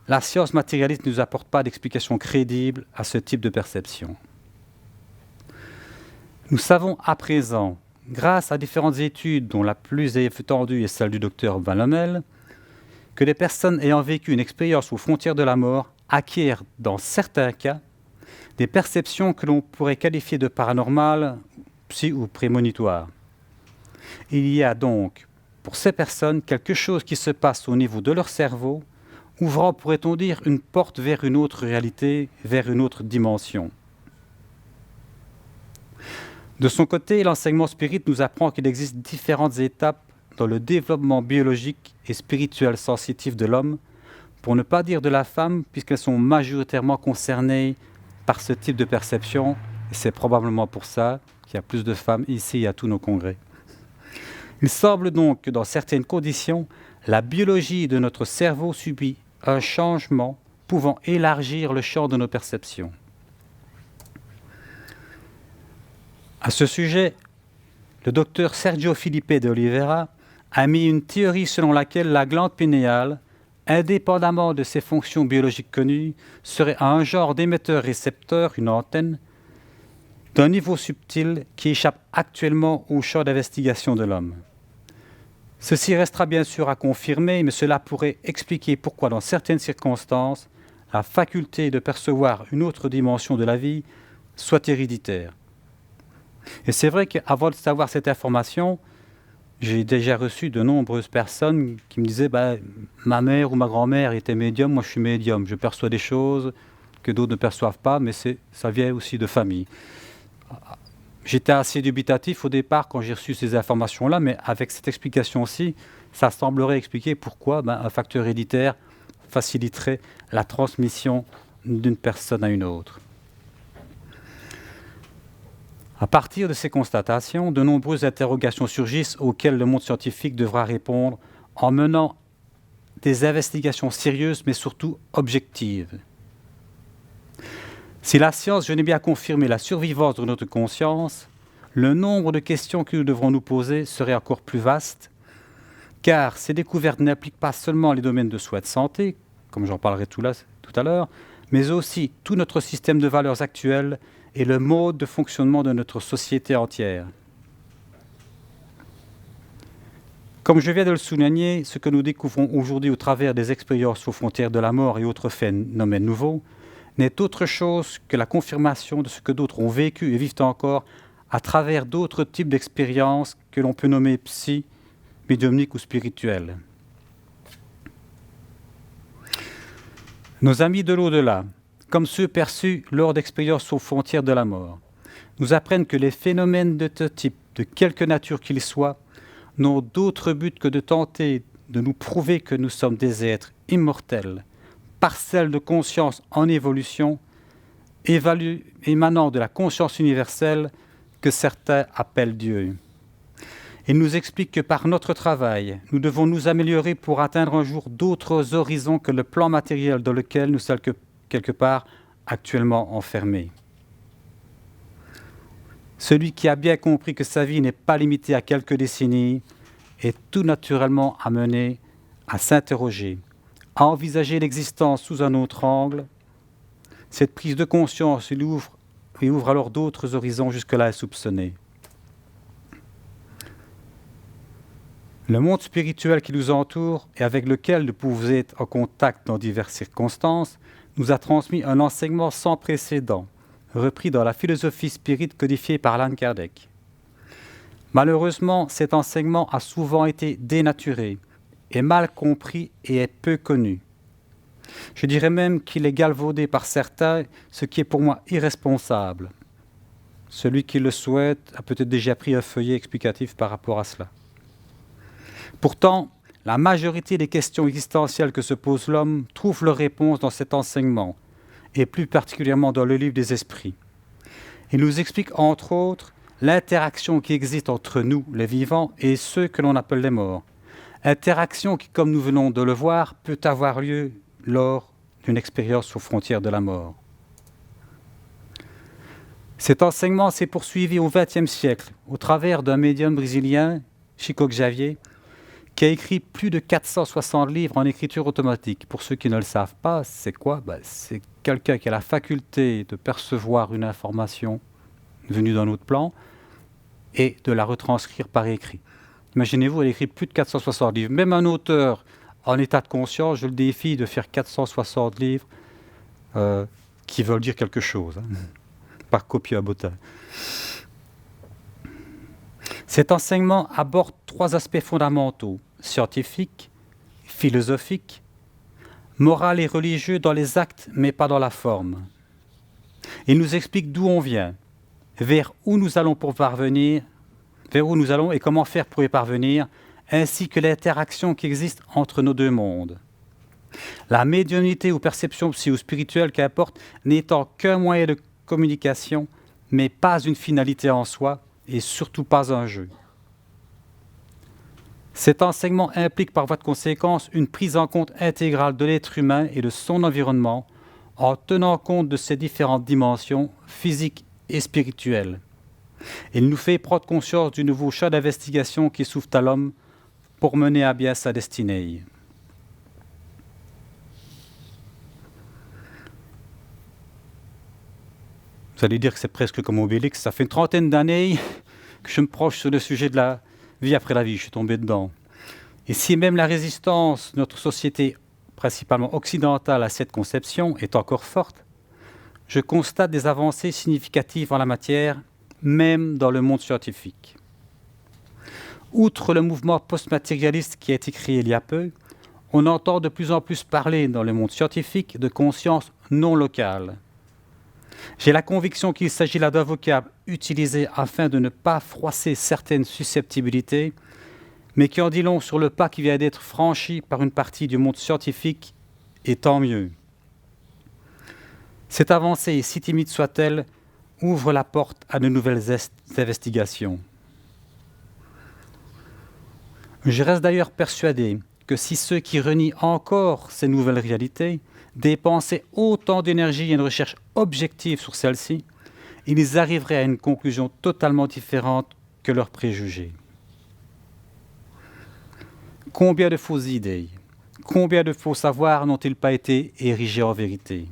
la science matérialiste ne nous apporte pas d'explication crédible à ce type de perception. Nous savons à présent, grâce à différentes études dont la plus étendue est celle du docteur Van Lommel, que les personnes ayant vécu une expérience aux frontières de la mort acquièrent, dans certains cas, des perceptions que l'on pourrait qualifier de paranormales, psy ou prémonitoires. Il y a donc, pour ces personnes, quelque chose qui se passe au niveau de leur cerveau, ouvrant, pourrait-on dire, une porte vers une autre réalité, vers une autre dimension. De son côté, l'enseignement spirit nous apprend qu'il existe différentes étapes dans le développement biologique et spirituel sensitif de l'homme, pour ne pas dire de la femme, puisqu'elles sont majoritairement concernées par ce type de perception, et c'est probablement pour ça qu'il y a plus de femmes ici à tous nos congrès. Il semble donc que dans certaines conditions, la biologie de notre cerveau subit un changement pouvant élargir le champ de nos perceptions. À ce sujet, le docteur Sergio Filipe de Oliveira a mis une théorie selon laquelle la glande pinéale, indépendamment de ses fonctions biologiques connues, serait un genre d'émetteur-récepteur, une antenne, d'un niveau subtil qui échappe actuellement au champ d'investigation de l'homme. Ceci restera bien sûr à confirmer, mais cela pourrait expliquer pourquoi, dans certaines circonstances, la faculté de percevoir une autre dimension de la vie soit héréditaire. Et c'est vrai qu'avant de savoir cette information, j'ai déjà reçu de nombreuses personnes qui me disaient ma mère ou ma grand-mère était médium, moi je suis médium, je perçois des choses que d'autres ne perçoivent pas, mais ça vient aussi de famille. J'étais assez dubitatif au départ quand j'ai reçu ces informations-là, mais avec cette explication-ci, ça semblerait expliquer pourquoi un facteur héréditaire faciliterait la transmission d'une personne à une autre. À partir de ces constatations, de nombreuses interrogations surgissent auxquelles le monde scientifique devra répondre en menant des investigations sérieuses, mais surtout objectives. Si la science venait bien confirmer la survivance de notre conscience, le nombre de questions que nous devrons nous poser serait encore plus vaste, car ces découvertes n'impliquent pas seulement les domaines de soins de santé, comme j'en parlerai tout à l'heure, mais aussi tout notre système de valeurs actuel et le mode de fonctionnement de notre société entière. Comme je viens de le souligner, ce que nous découvrons aujourd'hui au travers des expériences aux frontières de la mort et autres phénomènes nouveaux n'est autre chose que la confirmation de ce que d'autres ont vécu et vivent encore à travers d'autres types d'expériences que l'on peut nommer psy, médiumniques ou spirituelles. Nos amis de l'au-delà, comme ceux perçus lors d'expériences aux frontières de la mort, nous apprennent que les phénomènes de ce type, de quelque nature qu'ils soient, n'ont d'autre but que de tenter de nous prouver que nous sommes des êtres immortels, parcelles de conscience en évolution, émanant de la conscience universelle que certains appellent Dieu. Il nous explique que par notre travail, nous devons nous améliorer pour atteindre un jour d'autres horizons que le plan matériel dans lequel nous sommes quelque part actuellement enfermés. Celui qui a bien compris que sa vie n'est pas limitée à quelques décennies est tout naturellement amené à s'interroger, à envisager l'existence sous un autre angle, Cette prise de conscience lui ouvre alors d'autres horizons jusque-là insoupçonnés. Le monde spirituel qui nous entoure et avec lequel nous pouvons être en contact dans diverses circonstances nous a transmis un enseignement sans précédent, repris dans la philosophie spirite codifiée par Allan Kardec. Malheureusement, cet enseignement a souvent été dénaturé, est mal compris et est peu connu. Je dirais même qu'il est galvaudé par certains, ce qui est pour moi irresponsable. Celui qui le souhaite a peut-être déjà pris un feuillet explicatif par rapport à cela. Pourtant, la majorité des questions existentielles que se pose l'homme trouvent leur réponse dans cet enseignement, et plus particulièrement dans le livre des esprits. Il nous explique entre autres l'interaction qui existe entre nous, les vivants, et ceux que l'on appelle les morts. Interaction qui, comme nous venons de le voir, peut avoir lieu lors d'une expérience aux frontières de la mort. Cet enseignement s'est poursuivi au XXe siècle, au travers d'un médium brésilien, Chico Xavier, qui a écrit plus de 460 livres en écriture automatique. Pour ceux qui ne le savent pas, c'est quoi ? C'est quelqu'un qui a la faculté de percevoir une information venue d'un autre plan et de la retranscrire par écrit. Imaginez-vous, elle écrit plus de 460 livres. Même un auteur en état de conscience, je le défie de faire 460 livres qui veulent dire quelque chose, par copie à bottin. Cet enseignement aborde 3 aspects fondamentaux, scientifiques, philosophiques, moral et religieux dans les actes, mais pas dans la forme. Il nous explique d'où on vient, vers où nous allons et comment faire pour y parvenir, ainsi que l'interaction qui existe entre nos deux mondes. La médiumnité ou perception psycho-spirituelle, qu'importe, n'étant qu'un moyen de communication, mais pas une finalité en soi, et surtout pas un jeu. Cet enseignement implique par voie de conséquence une prise en compte intégrale de l'être humain et de son environnement, en tenant compte de ses différentes dimensions physiques et spirituelles. Il nous fait prendre conscience du nouveau champ d'investigation qui s'ouvre à l'homme pour mener à bien sa destinée. Vous allez dire que c'est presque comme Obélix. Ça fait une trentaine d'années que je me proche sur le sujet de la vie après la vie. Je suis tombé dedans. Et si même la résistance de notre société, principalement occidentale, à cette conception est encore forte, je constate des avancées significatives en la matière, même dans le monde scientifique. Outre le mouvement post-matérialiste qui a été créé il y a peu, on entend de plus en plus parler dans le monde scientifique de conscience non locale. J'ai la conviction qu'il s'agit là d'un vocable utilisé afin de ne pas froisser certaines susceptibilités, mais qui en dit long sur le pas qui vient d'être franchi par une partie du monde scientifique, et tant mieux. Cette avancée, si timide soit-elle, ouvre la porte à de nouvelles investigations. Je reste d'ailleurs persuadé que si ceux qui renient encore ces nouvelles réalités dépensaient autant d'énergie et de recherche objective sur celles-ci, ils arriveraient à une conclusion totalement différente que leurs préjugés. Combien de fausses idées, combien de faux savoirs n'ont-ils pas été érigés en vérité ?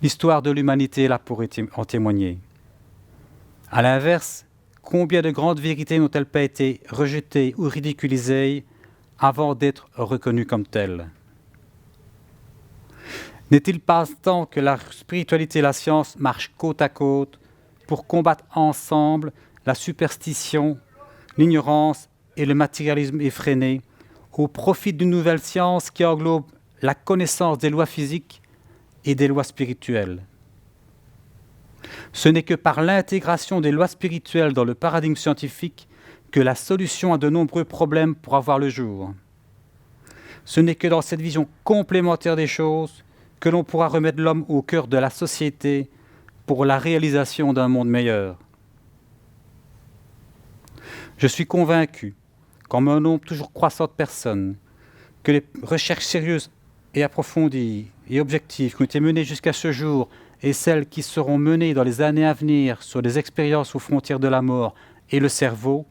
L'histoire de l'humanité est là pour en témoigner. À l'inverse, combien de grandes vérités n'ont-elles pas été rejetées ou ridiculisées avant d'être reconnues comme telles ? N'est-il pas temps que la spiritualité et la science marchent côte à côte pour combattre ensemble la superstition, l'ignorance et le matérialisme effréné au profit d'une nouvelle science qui englobe la connaissance des lois physiques et des lois spirituelles ? Ce n'est que par l'intégration des lois spirituelles dans le paradigme scientifique que la solution à de nombreux problèmes pourra voir le jour. Ce n'est que dans cette vision complémentaire des choses que l'on pourra remettre l'homme au cœur de la société pour la réalisation d'un monde meilleur. Je suis convaincu, comme un nombre toujours croissant de personnes, que les recherches sérieuses et approfondies et objectives qui ont été menées jusqu'à ce jour et celles qui seront menées dans les années à venir sur des expériences aux frontières de la mort et le cerveau,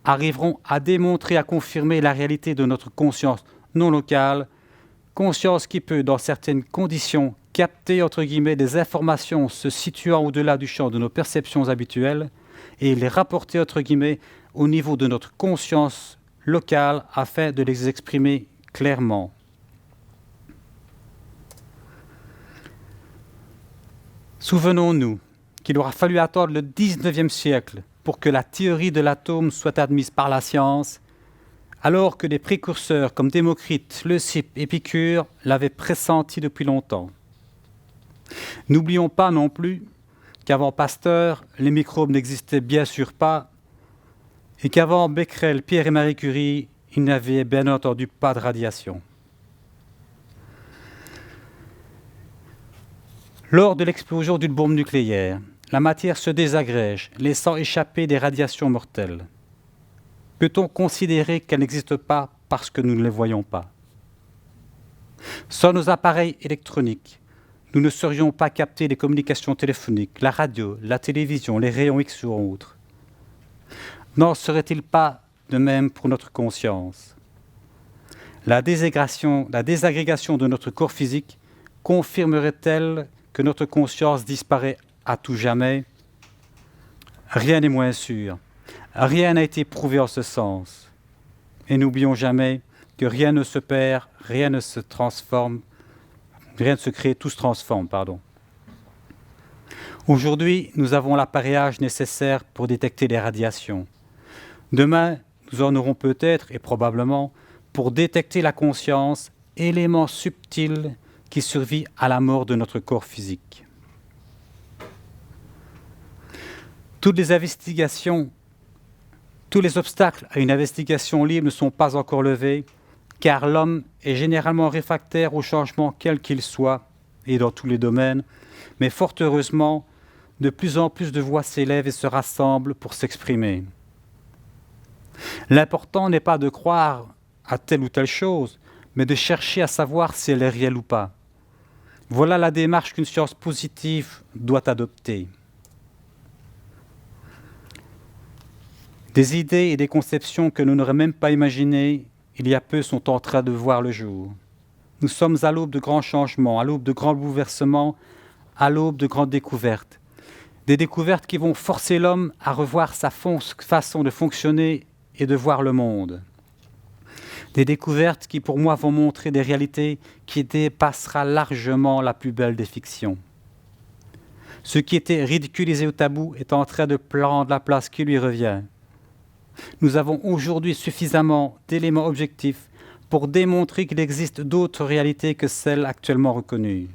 arriveront à démontrer, à confirmer la réalité de notre conscience non locale, conscience qui peut, dans certaines conditions capter, entre guillemets, des informations se situant au-delà du champ de nos perceptions habituelles et les rapporter, entre guillemets, au niveau de notre conscience locale afin de les exprimer clairement. Souvenons-nous qu'il aura fallu attendre le XIXe siècle pour que la théorie de l'atome soit admise par la science, alors que des précurseurs comme Démocrite, Leucippe, Épicure l'avaient pressenti depuis longtemps. N'oublions pas non plus qu'avant Pasteur, les microbes n'existaient bien sûr pas et qu'avant Becquerel, Pierre et Marie Curie, il n'y avait bien entendu pas de radiation. Lors de l'explosion d'une bombe nucléaire, la matière se désagrège, laissant échapper des radiations mortelles. Peut-on considérer qu'elles n'existent pas parce que nous ne les voyons pas? Sans nos appareils électroniques, nous ne saurions pas capter les communications téléphoniques, la radio, la télévision, les rayons X ou autres. N'en serait-il pas de même pour notre conscience? La désagrégation de notre corps physique confirmerait-elle que notre conscience disparaît à tout jamais? Rien n'est moins sûr. Rien n'a été prouvé en ce sens. Et n'oublions jamais que rien ne se perd, rien ne se transforme, rien ne se crée, tout se transforme, Aujourd'hui, nous avons l'appareillage nécessaire pour détecter les radiations. Demain, nous en aurons peut-être et probablement pour détecter la conscience, élément subtil qui survit à la mort de notre corps physique. Toutes les investigations, tous les obstacles à une investigation libre ne sont pas encore levés, car l'homme est généralement réfractaire aux changements quels qu'ils soient, et dans tous les domaines, mais fort heureusement, de plus en plus de voix s'élèvent et se rassemblent pour s'exprimer. L'important n'est pas de croire à telle ou telle chose, mais de chercher à savoir si elle est réelle ou pas. Voilà la démarche qu'une science positive doit adopter. Des idées et des conceptions que nous n'aurions même pas imaginées il y a peu sont en train de voir le jour. Nous sommes à l'aube de grands changements, à l'aube de grands bouleversements, à l'aube de grandes découvertes. Des découvertes qui vont forcer l'homme à revoir sa façon de fonctionner et de voir le monde. Des découvertes qui, pour moi, vont montrer des réalités qui dépassera largement la plus belle des fictions. Ce qui était ridiculisé ou tabou est en train de prendre la place qui lui revient. Nous avons aujourd'hui suffisamment d'éléments objectifs pour démontrer qu'il existe d'autres réalités que celles actuellement reconnues.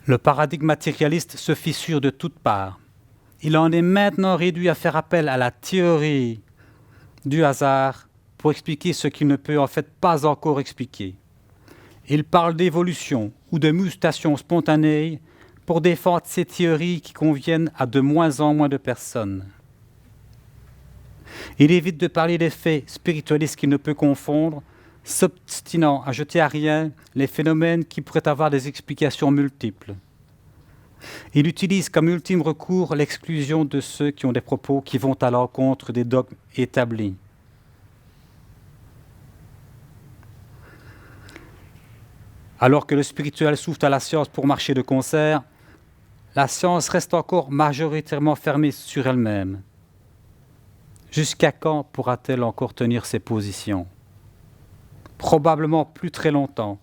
Le paradigme matérialiste se fissure de toutes parts. Il en est maintenant réduit à faire appel à la théorie du hasard pour expliquer ce qu'il ne peut en fait pas encore expliquer. Il parle d'évolution ou de mutation spontanée pour défendre ces théories qui conviennent à de moins en moins de personnes. Il évite de parler des faits spiritualistes qu'il ne peut confondre, s'obstinant à jeter à rien les phénomènes qui pourraient avoir des explications multiples. Il utilise comme ultime recours l'exclusion de ceux qui ont des propos qui vont à l'encontre des dogmes établis. Alors que le spirituel s'ouvre à la science pour marcher de concert, la science reste encore majoritairement fermée sur elle-même. Jusqu'à quand pourra-t-elle encore tenir ses positions? Probablement plus très longtemps,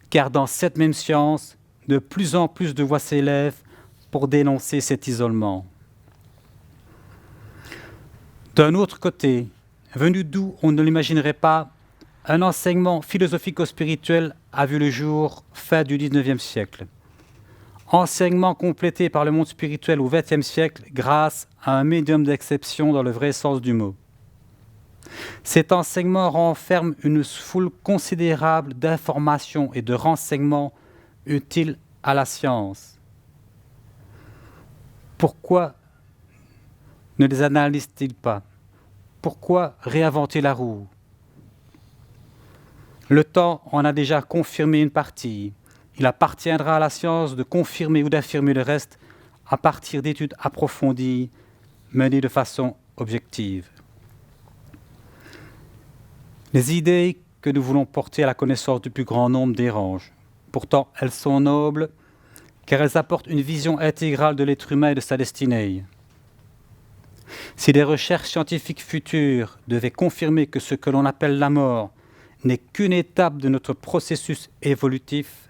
car dans cette même science, de plus en plus de voix s'élèvent pour dénoncer cet isolement. D'un autre côté, venu d'où on ne l'imaginerait pas, un enseignement philosophico-spirituel a vu le jour fin du XIXe siècle. Enseignement complété par le monde spirituel au XXe siècle grâce à un médium d'exception dans le vrai sens du mot. Cet enseignement renferme une foule considérable d'informations et de renseignements utiles à la science. Pourquoi ne les analyse-t-il pas? Pourquoi réinventer la roue? Le temps en a déjà confirmé une partie. Il appartiendra à la science de confirmer ou d'affirmer le reste à partir d'études approfondies menées de façon objective. Les idées que nous voulons porter à la connaissance du plus grand nombre dérangent. Pourtant, elles sont nobles, car elles apportent une vision intégrale de l'être humain et de sa destinée. Si les recherches scientifiques futures devaient confirmer que ce que l'on appelle la mort n'est qu'une étape de notre processus évolutif,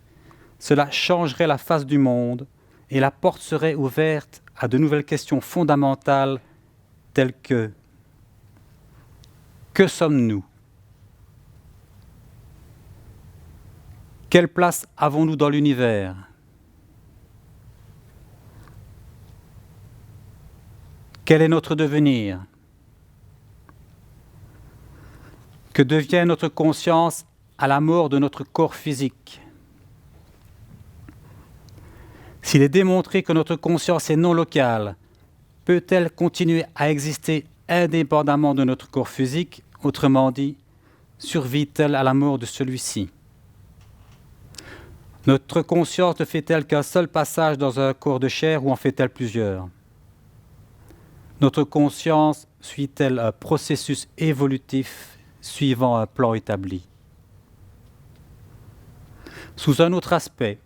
cela changerait la face du monde et la porte serait ouverte à de nouvelles questions fondamentales telles que sommes-nous? Quelle place avons-nous dans l'univers? Quel est notre devenir? Que devient notre conscience à la mort de notre corps physique? S'il est démontré que notre conscience est non locale, peut-elle continuer à exister indépendamment de notre corps physique? Autrement dit, survit-elle à la mort de celui-ci? Notre conscience ne fait-elle qu'un seul passage dans un corps de chair ou en fait-elle plusieurs? Notre conscience suit-elle un processus évolutif suivant un plan établi? Sous un autre aspect,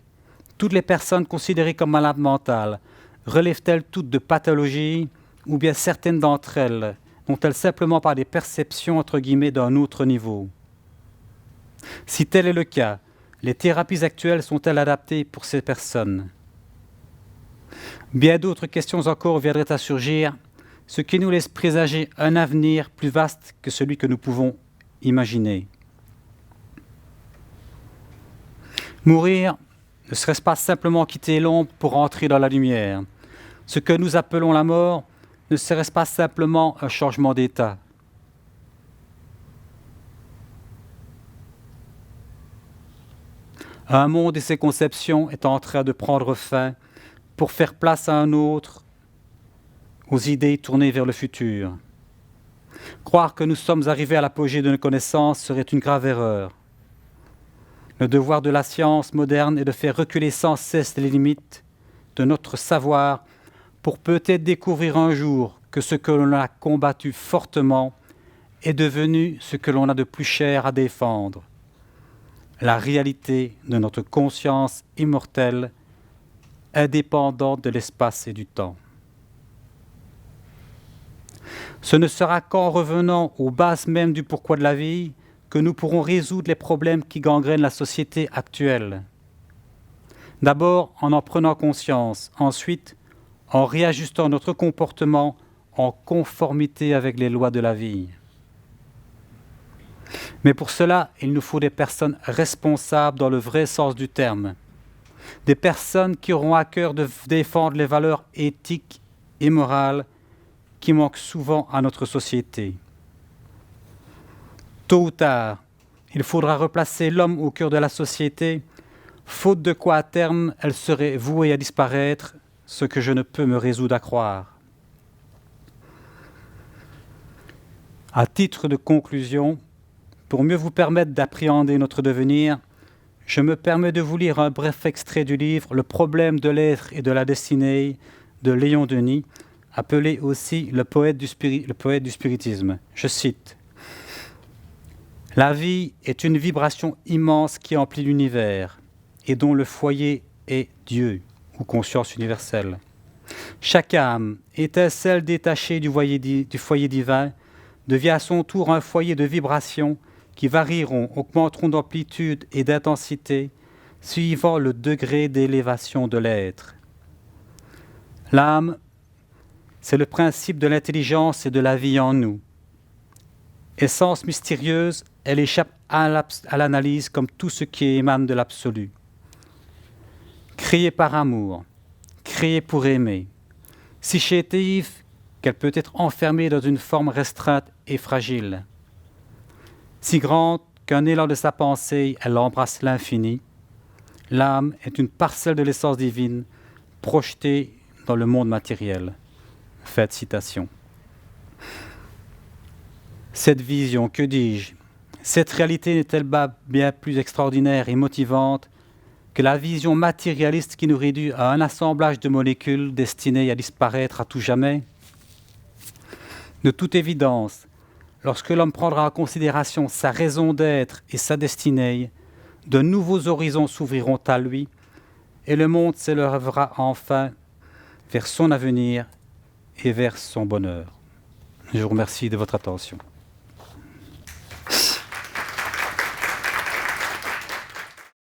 toutes les personnes considérées comme malades mentales relèvent-elles toutes de pathologies ou bien certaines d'entre elles n'ont-elles simplement pas des perceptions entre guillemets d'un autre niveau? Si tel est le cas, les thérapies actuelles sont-elles adaptées pour ces personnes? Bien d'autres questions encore viendraient à surgir, ce qui nous laisse présager un avenir plus vaste que celui que nous pouvons imaginer. Mourir, ne serait-ce pas simplement quitter l'ombre pour entrer dans la lumière? Ce que nous appelons la mort, ne serait-ce pas simplement un changement d'état? Un monde et ses conceptions est en train de prendre fin pour faire place à un autre, aux idées tournées vers le futur. Croire que nous sommes arrivés à l'apogée de nos connaissances serait une grave erreur. Le devoir de la science moderne est de faire reculer sans cesse les limites de notre savoir pour peut-être découvrir un jour que ce que l'on a combattu fortement est devenu ce que l'on a de plus cher à défendre, la réalité de notre conscience immortelle, indépendante de l'espace et du temps. Ce ne sera qu'en revenant aux bases mêmes du pourquoi de la vie que nous pourrons résoudre les problèmes qui gangrènent la société actuelle. D'abord en prenant conscience, ensuite en réajustant notre comportement en conformité avec les lois de la vie. Mais pour cela, il nous faut des personnes responsables dans le vrai sens du terme, des personnes qui auront à cœur de défendre les valeurs éthiques et morales qui manquent souvent à notre société. Tôt ou tard, il faudra replacer l'homme au cœur de la société, faute de quoi à terme elle serait vouée à disparaître, ce que je ne peux me résoudre à croire. À titre de conclusion, pour mieux vous permettre d'appréhender notre devenir, je me permets de vous lire un bref extrait du livre « Le problème de l'être et de la destinée » de Léon Denis, appelé aussi le poète du spiritisme. Je cite. « La vie est une vibration immense qui emplit l'univers et dont le foyer est Dieu ou conscience universelle. Chaque âme, étincelle détachée du foyer divin, devient à son tour un foyer de vibrations qui varieront, augmenteront d'amplitude et d'intensité suivant le degré d'élévation de l'être. L'âme, c'est le principe de l'intelligence et de la vie en nous. Essence mystérieuse, elle échappe à l'analyse comme tout ce qui émane de l'absolu. Créée par amour, créée pour aimer, si chétive qu'elle peut être enfermée dans une forme restreinte et fragile, si grande qu'un élan de sa pensée, elle embrasse l'infini, l'âme est une parcelle de l'essence divine projetée dans le monde matériel. » Fin de citation. Cette vision, que dis-je, cette réalité n'est-elle pas bien plus extraordinaire et motivante que la vision matérialiste qui nous réduit à un assemblage de molécules destinées à disparaître à tout jamais? De toute évidence, lorsque l'homme prendra en considération sa raison d'être et sa destinée, de nouveaux horizons s'ouvriront à lui et le monde s'élèvera enfin vers son avenir et vers son bonheur. Je vous remercie de votre attention.